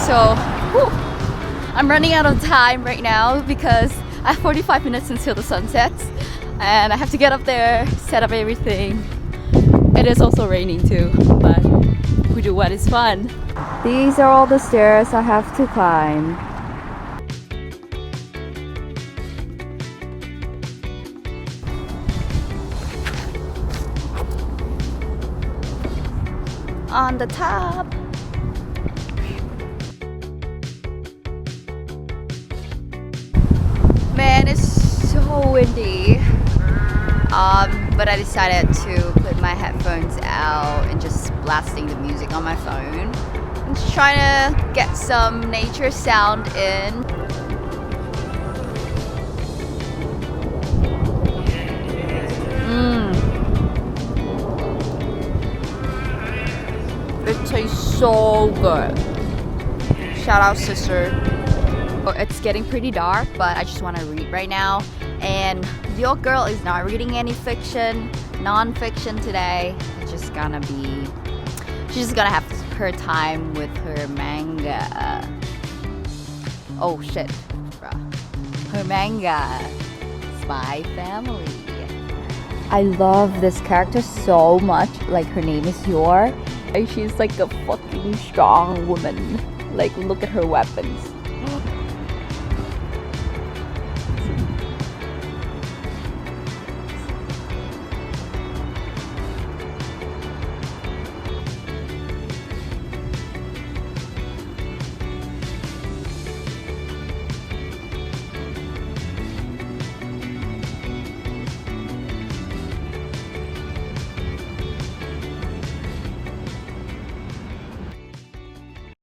So, whew, I'm running out of time right now because I have 45 minutes until the sun sets and I have to get up there, set up everything. It is also raining too, but we do what is fun. These are all the stairs I have to climb. On the top. Man, it's so windy. But I decided to put my headphones out and just blasting the music on my phone. I'm just trying to get some nature sound in. It tastes so good. Shout out, sister. It's getting pretty dark, but I just want to read right now. And your girl is not reading any fiction, non-fiction today. It's just gonna be, she's just gonna have her time with her manga. Oh shit, bruh. Her manga, Spy Family. I love this character so much. Like, her name is Yor. She's like a fucking strong woman. Like, look at her weapons.